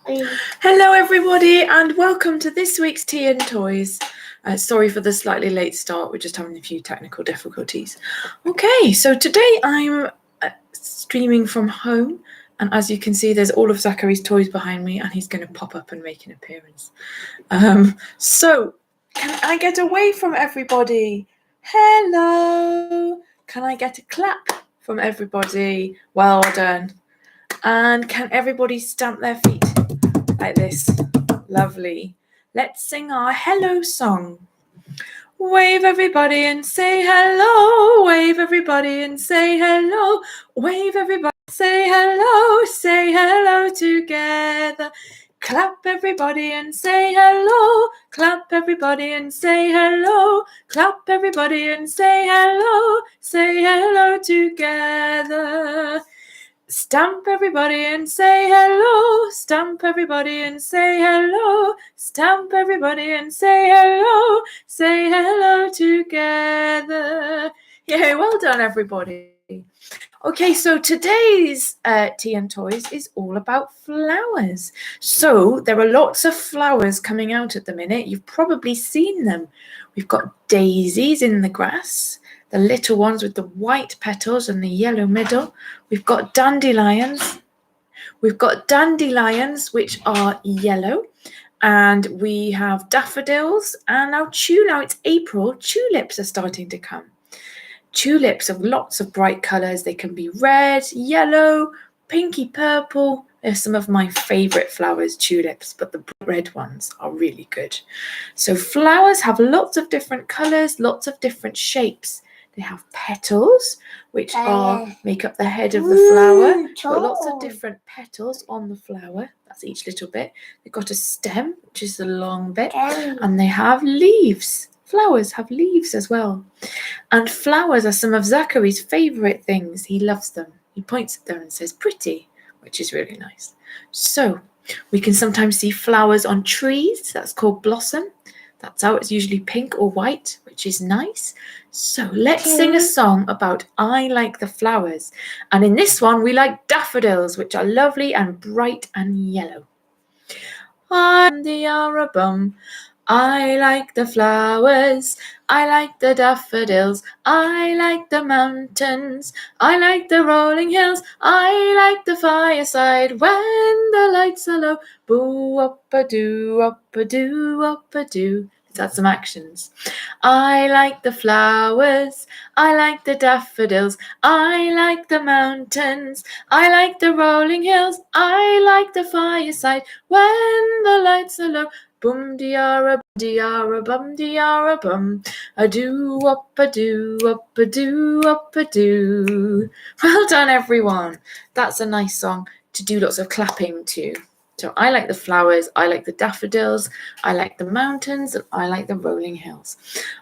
Hello everybody and welcome to this week's Tea and Toys. Sorry for the slightly late start, we're just having a few technical difficulties. Okay, so today I'm streaming from home, and as you can see there's all of Zachary's toys behind me and he's going to pop up and make an appearance. So, can I get a wave from everybody? Hello! Can I get a clap from everybody? Well done. And can everybody stamp their feet like this? Lovely. Let's sing our hello song. Wave everybody and say hello. Wave everybody and say hello. Wave everybody, say hello together. Clap everybody and say hello. Clap everybody and say hello. Clap everybody and say hello together. Stamp everybody and say hello. Stamp everybody and say hello. Stamp everybody and say hello. Say hello together. Yay, well done everybody. Okay, so today's Tea and Toys is all about flowers. So there are lots of flowers coming out at the minute. You've probably seen them. We've got daisies in the grass, the little ones with the white petals and the yellow middle. We've got dandelions. We've got dandelions, which are yellow. And we have daffodils. And now it's April. Tulips are starting to come. Tulips have lots of bright colours. They can be red, yellow, pinky purple. They're some of my favourite flowers, tulips, but the red ones are really good. So flowers have lots of different colours, lots of different shapes. They have petals, which make up the head of the flower. Got lots of different petals on the flower. That's each little bit. They've got a stem, which is the long bit, and they have leaves. Flowers have leaves as well. And flowers are some of Zachary's favourite things. He loves them. He points at them and says, pretty, which is really nice. So we can sometimes see flowers on trees. That's called blossom. That's how it's usually pink or white, which is nice. So let's sing a song about I like the flowers. And in this one, we like daffodils, which are lovely and bright and yellow. I'm the Arabum. I like the flowers, I like the daffodils, I like the mountains, I like the rolling hills, I like the fireside when the lights are low. Boo up a doo up a doo up a doo. Let's add some actions. I like the flowers, I like the daffodils, I like the mountains, I like the rolling hills, I like the fireside when the lights are low. Bum diara bum diara bum, a doo up a doo up a doo up a doo. Well done everyone. That's a nice song to do lots of clapping to. So I like the flowers, I like the daffodils, I like the mountains, and I like the rolling hills.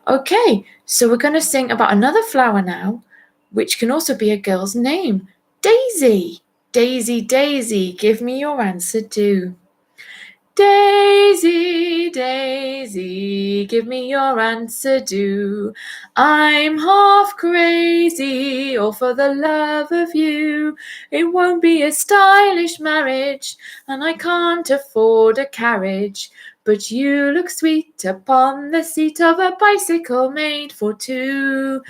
Okay, so we're going to sing about another flower now, which can also be a girl's name. Daisy. Daisy, Daisy, give me your answer do. Daisy, Daisy, give me your answer do. I'm half crazy, all for the love of you. It won't be a stylish marriage, and I can't afford a carriage. But you look sweet upon the seat of a bicycle made for two.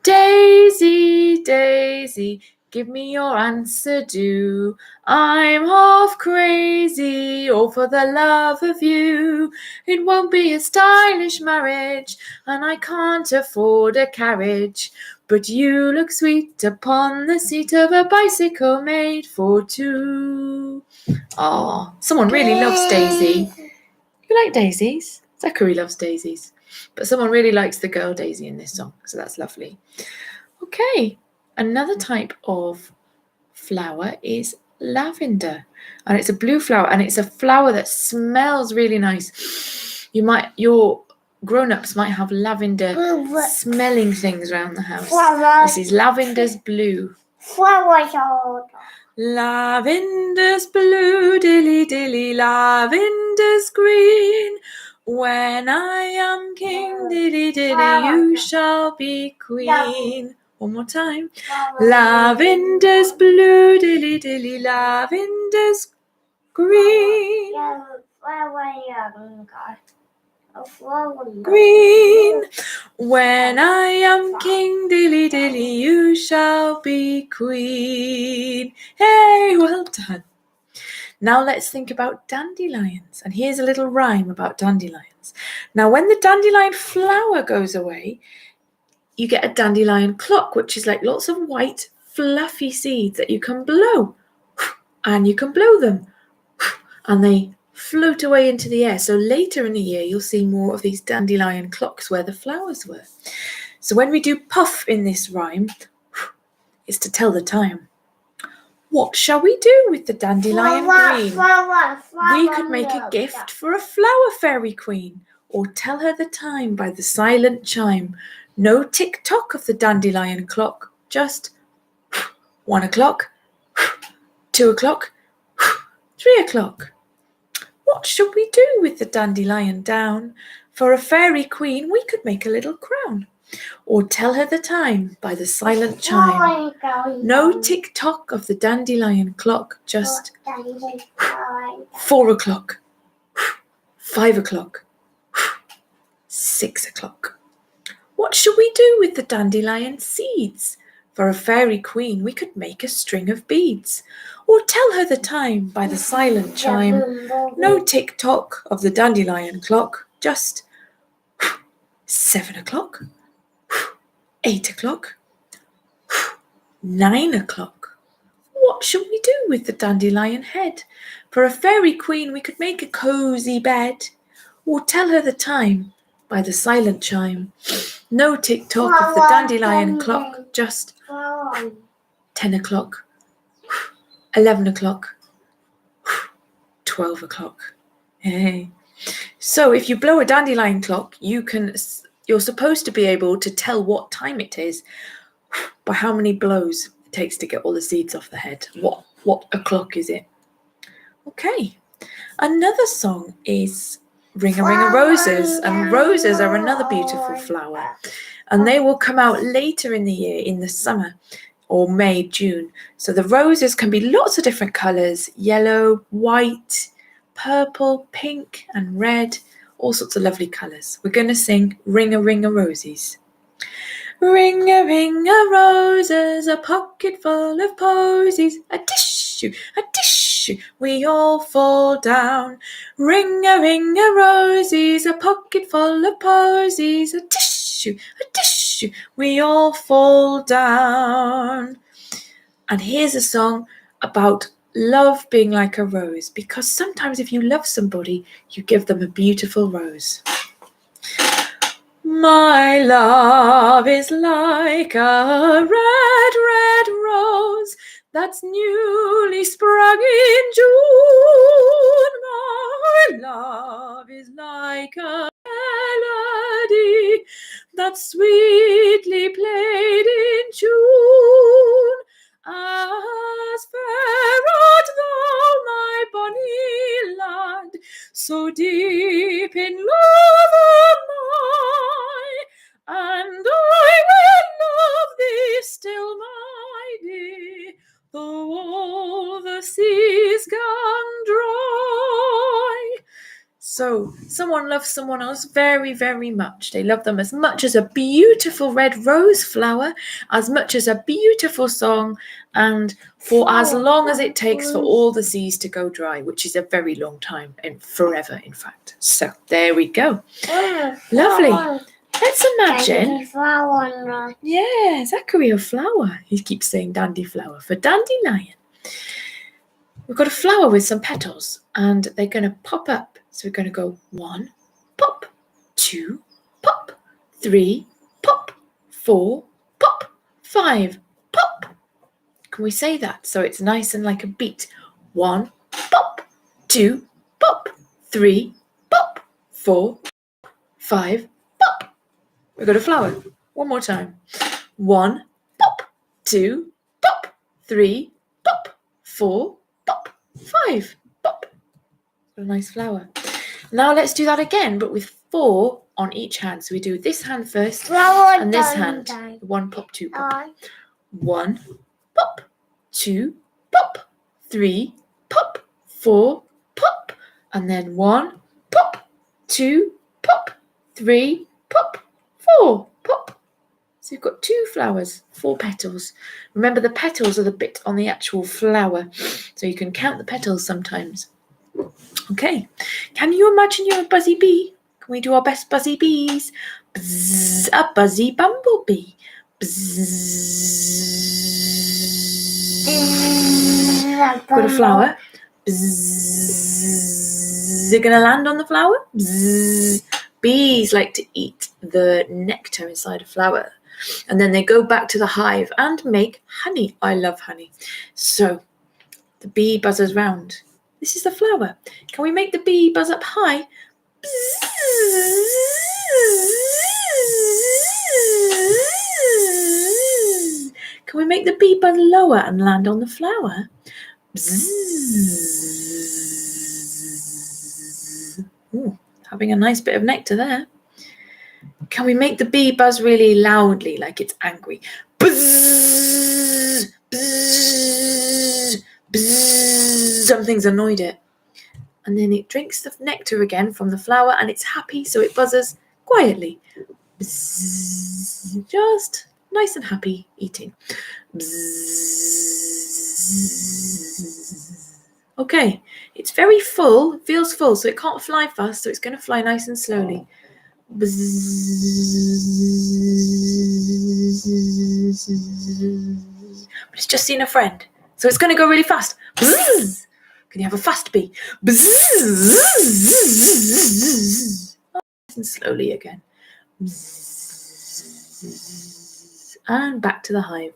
Daisy, Daisy, give me your answer do. I'm half crazy, all for the love of you. It won't be a stylish marriage, and I can't afford a carriage. But you look sweet upon the seat of a bicycle made for two. Oh, someone really loves Daisy. You like daisies? Zachary loves daisies. But someone really likes the girl Daisy in this song, so that's lovely. Okay, another type of flower is lavender, and it's a blue flower, and it's a flower that smells really nice. Your grown-ups might have lavender smelling things around the house. This is lavender's blue. Lavender's blue, dilly dilly, lavender's green. When I am king, dilly dilly, you shall be queen. One more time. Lavender's blue, dilly dilly, lavender's green, green. green. When I am king, dilly dilly, you shall be queen. Hey, well done. Now let's think about dandelions. And here's a little rhyme about dandelions. Now, when the dandelion flower goes away, you get a dandelion clock, which is like lots of white, fluffy seeds that you can blow. And you can blow them. And they float away into the air. So later in the year, you'll see more of these dandelion clocks where the flowers were. So when we do puff in this rhyme, it's to tell the time. What shall we do with the dandelion green? We could make a gift for a flower fairy queen, or tell her the time by the silent chime. No tick-tock of the dandelion clock, just 1 o'clock, 2 o'clock, 3 o'clock. What should we do with the dandelion down? For a fairy queen, we could make a little crown, or tell her the time by the silent chime. No tick-tock of the dandelion clock, just 4 o'clock, 5 o'clock, 6 o'clock. What should we do with the dandelion seeds? For a fairy queen, we could make a string of beads, or tell her the time by the silent chime. No tick-tock of the dandelion clock, just 7 o'clock, 8 o'clock, 9 o'clock. What shall we do with the dandelion head? For a fairy queen, we could make a cozy bed, or tell her the time by the silent chime. No tick-tock of the dandelion clock, just 10 o'clock, 11 o'clock, 12 o'clock. Hey. So if you blow a dandelion clock, you're supposed to be able to tell what time it is by how many blows it takes to get all the seeds off the head. What o'clock is it? Okay. Another song is Ring-a-Ring-a-Roses, and roses are another beautiful flower, and they will come out later in the year, in the summer, or May, June. So the roses can be lots of different colours: yellow, white, purple, pink and red, all sorts of lovely colours. We're going to sing Ring-a-Ring-a-Roses. Ring-a-ring-a-roses, a pocket full of posies, a tissue, we all fall down. Ring-a-ring-a-roses, a pocket full of posies, a tissue, we all fall down. And here's a song about love being like a rose, because sometimes if you love somebody, you give them a beautiful rose. My love is like a red, red rose that's newly sprung in June. My love is like a melody that's sweetly played in tune. As fair art thou, my bonny land, so deep in love am I, and I will love thee still, my dear, though all the seas gone dry. So someone loves someone else very, very much. They love them as much as a beautiful red rose flower, as much as a beautiful song, and for as long as it takes for all the seas to go dry, which is a very long time, and forever, in fact. So there we go. Lovely. Let's imagine. Yeah, Zachary, a flower. He keeps saying dandy flower for dandelion. We've got a flower with some petals, and they're going to pop up. So we're going to go 1, pop, 2, pop, 3, pop, 4, pop, 5, pop. Can we say that so it's nice and like a beat? 1, pop, 2, pop, 3, pop, 4, 5, pop. We've got a flower. One more time. 1, pop, 2, pop, 3, pop, 4, pop, 5, pop. A nice flower. Now let's do that again, but with 4 on each hand. So we do this hand first, and this hand. 1 pop, 2 pop. 1 pop, 2 pop, 3 pop, 4, pop. And then 1, pop. 2, pop. 3, pop. 4, pop. So you've got 2 flowers, 4 petals. Remember, the petals are the bit on the actual flower, so you can count the petals sometimes. Okay, can you imagine you're a buzzy bee? Can we do our best buzzy bees? Bzz, a buzzy bumblebee. Bzz. Got a flower. Bzz. They're going to land on the flower. Bzz. Bees like to eat the nectar inside a flower. And then they go back to the hive and make honey. I love honey. So the bee buzzes round. This is the flower. Can we make the bee buzz up high? Can we make the bee buzz lower and land on the flower? Ooh, having a nice bit of nectar there. Can we make the bee buzz really loudly, like it's angry? Buzz, buzz, buzz. Something's annoyed it. And then it drinks the nectar again from the flower and it's happy, so it buzzes quietly. Buzz. Just nice and happy eating. Buzz. Okay, it's very full, feels full, so it can't fly fast, so it's going to fly nice and slowly. But it's just seen a friend, so it's going to go really fast. Bzz. Can you have a fast bee? Bzz. And slowly again. Bzz. And back to the hive.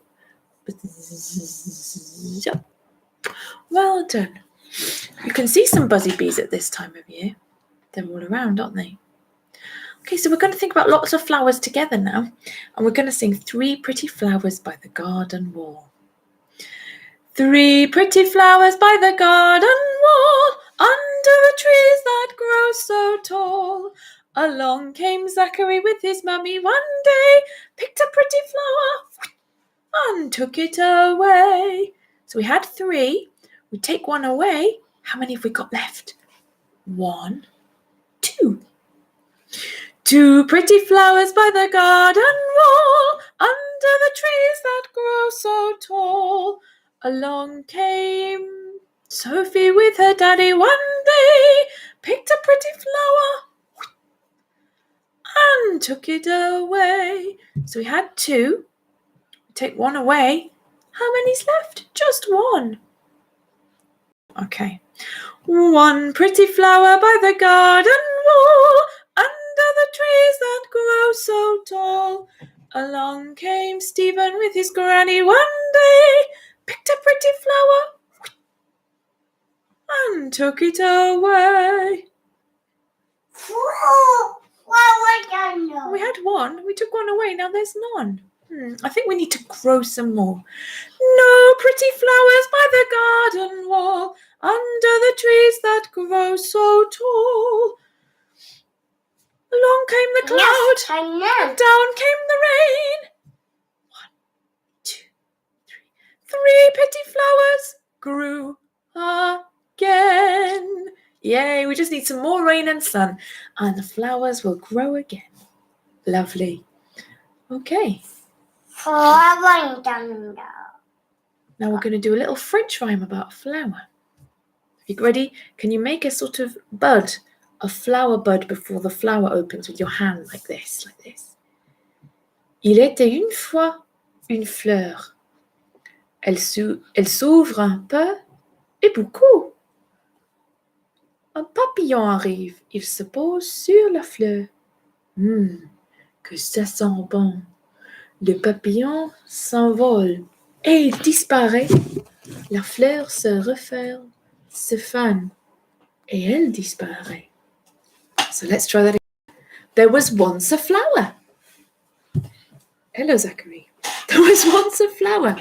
Bzz. Well done. You can see some buzzy bees at this time of year. They're all around, aren't they? Okay, so we're going to think about lots of flowers together now, and we're going to sing 3 Pretty Flowers by the Garden Wall. 3 pretty flowers by the garden wall, under the trees that grow so tall. Along came Zachary with his mummy one day, picked a pretty flower and took it away. So we had 3. We take 1 away. How many have we got left? 1, 2. 2 pretty flowers by the garden wall, under the trees that grow so tall. Along came Sophie with her daddy one day, picked a pretty flower and took it away. So we had 2. We take 1 away. How many's left? Just 1. Okay. 1 pretty flower by the garden wall, under the trees that grow so tall. Along came Stephen with his granny one day, picked a pretty flower and took it away. We had 1. We took 1 away. Now there's none. I think we need to grow some more. No pretty flowers by the garden wall, under the trees that grow so tall. Along came the cloud, and down came the rain. 1, 2, 3. 3 pretty flowers grew again. Yay, we just need some more rain and sun, and the flowers will grow again. Lovely. Okay. Now we're going to do a little French rhyme about a flower. Are you ready? Can you make a sort of bud, a flower bud before the flower opens with your hand like this, like this? Il était une fois une fleur. Elle s'ouvre un peu et beaucoup. Un papillon arrive, il se pose sur la fleur. Que ça sent bon. Le papillon s'envole et il disparaît. La fleur se referme, se fane, et elle disparaît. So let's try that again. There was once a flower. Hello, Zachary. There was once a flower.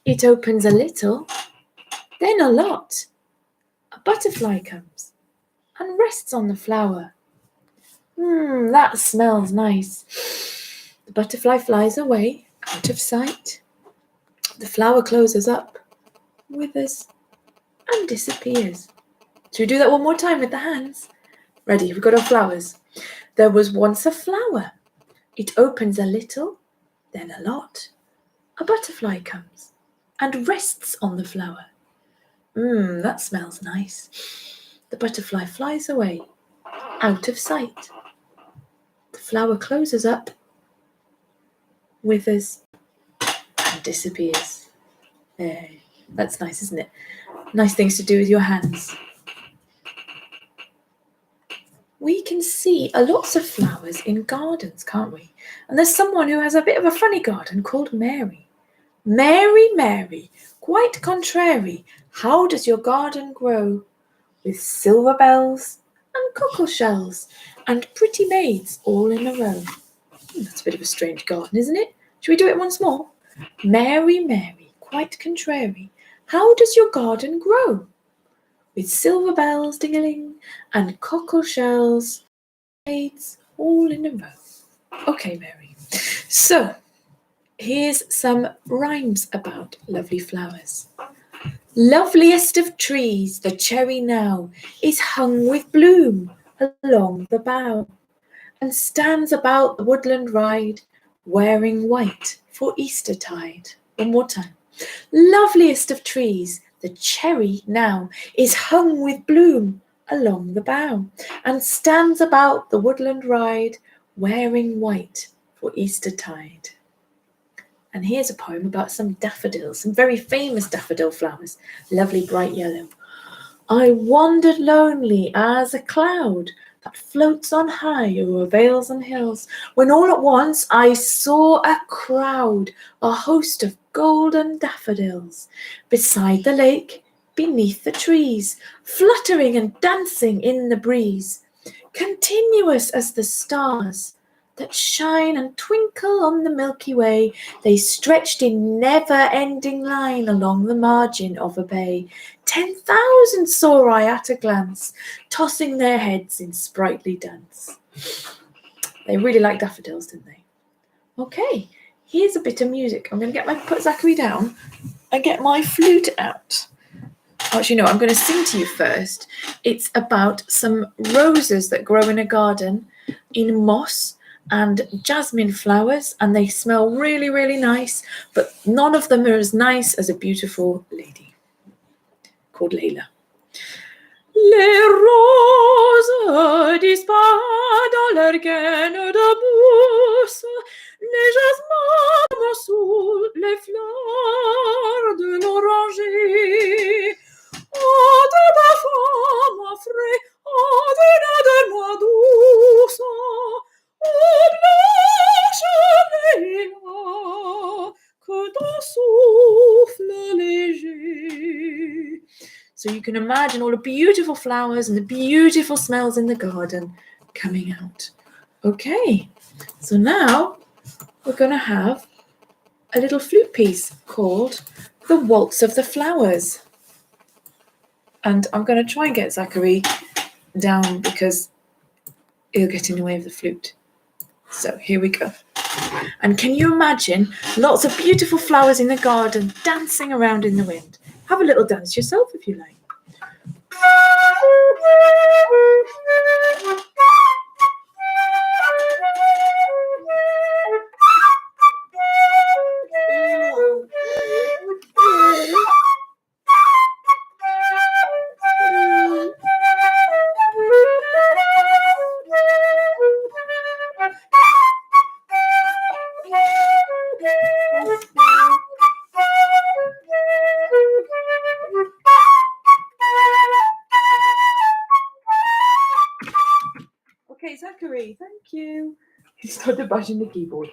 It opens a little, then a lot. A butterfly comes and rests on the flower. That smells nice. The butterfly flies away, out of sight. The flower closes up, withers, and disappears. Should we do that one more time with the hands? Ready, we've got our flowers. There was once a flower. It opens a little, then a lot. A butterfly comes and rests on the flower. That smells nice. The butterfly flies away, out of sight. The flower closes up, withers, and disappears. There. That's nice, isn't it? Nice things to do with your hands. We can see lots of flowers in gardens, can't we? And there's someone who has a bit of a funny garden called Mary. Mary, Mary, quite contrary, how does your garden grow? With silver bells and cockle shells and pretty maids all in a row. That's a bit of a strange garden, isn't it? Shall we do it once more? Mary, Mary, quite contrary, how does your garden grow? With silver bells ding-a-ling and cockle shells, maids all in a row. Okay, Mary. So, here's some rhymes about lovely flowers. Loveliest of trees, the cherry now is hung with bloom along the bough, and stands about the woodland ride, wearing white for Eastertide. One more time. Loveliest of trees, the cherry now is hung with bloom along the bough, and stands about the woodland ride, wearing white for Eastertide. And here's a poem about some daffodils, some very famous daffodil flowers, lovely bright yellow. I wandered lonely as a cloud that floats on high over vales and hills, when all at once I saw a crowd, a host of golden daffodils, beside the lake, beneath the trees, fluttering and dancing in the breeze, continuous as the stars that shine and twinkle on the Milky Way. They stretched in never-ending line along the margin of a bay. 10,000 saw I at a glance, tossing their heads in sprightly dance. They really liked daffodils, didn't they? Okay, here's a bit of music. I'm going to put Zachary down and get my flute out. Actually, no, I'm going to sing to you first. It's about some roses that grow in a garden in moss and jasmine flowers, and they smell really, really nice, but none of them are as nice as a beautiful lady called Layla. Les roses disparent dans leur gaine de mousse, les jasmins sous les fleurs de l'oranger. Oh, de parfum frais, oh, de noix douce, oh, blanche Layla, que ton souffle léger. So you can imagine all the beautiful flowers and the beautiful smells in the garden coming out. Okay, so now we're going to have a little flute piece called The Waltz of the Flowers. And I'm going to try and get Zachary down because he'll get in the way of the flute. So here we go. And can you imagine lots of beautiful flowers in the garden dancing around in the wind? Have a little dance yourself if you like. Okay, Zachary, thank you. He started bashing the keyboard.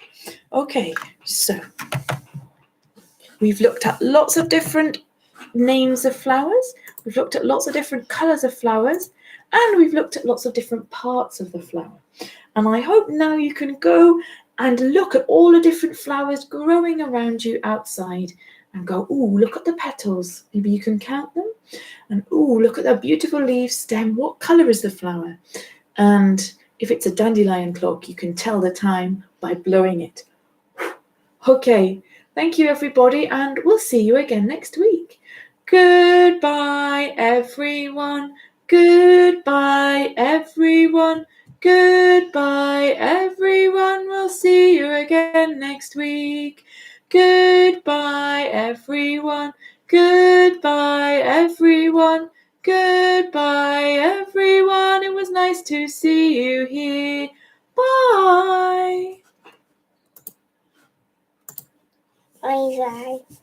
Okay, so we've looked at lots of different names of flowers. We've looked at lots of different colours of flowers. And we've looked at lots of different parts of the flower. And I hope now you can go and look at all the different flowers growing around you outside and go, ooh, look at the petals. Maybe you can count them. And ooh, look at that beautiful leaf stem. What colour is the flower? And if it's a dandelion clock, you can tell the time by blowing it. Okay, thank you everybody, and we'll see you again next week. Goodbye, everyone. Goodbye, everyone. Goodbye, everyone. We'll see you again next week. Goodbye, everyone. Goodbye, everyone. Goodbye, everyone. It was nice to see you here. Bye. Bye, guys.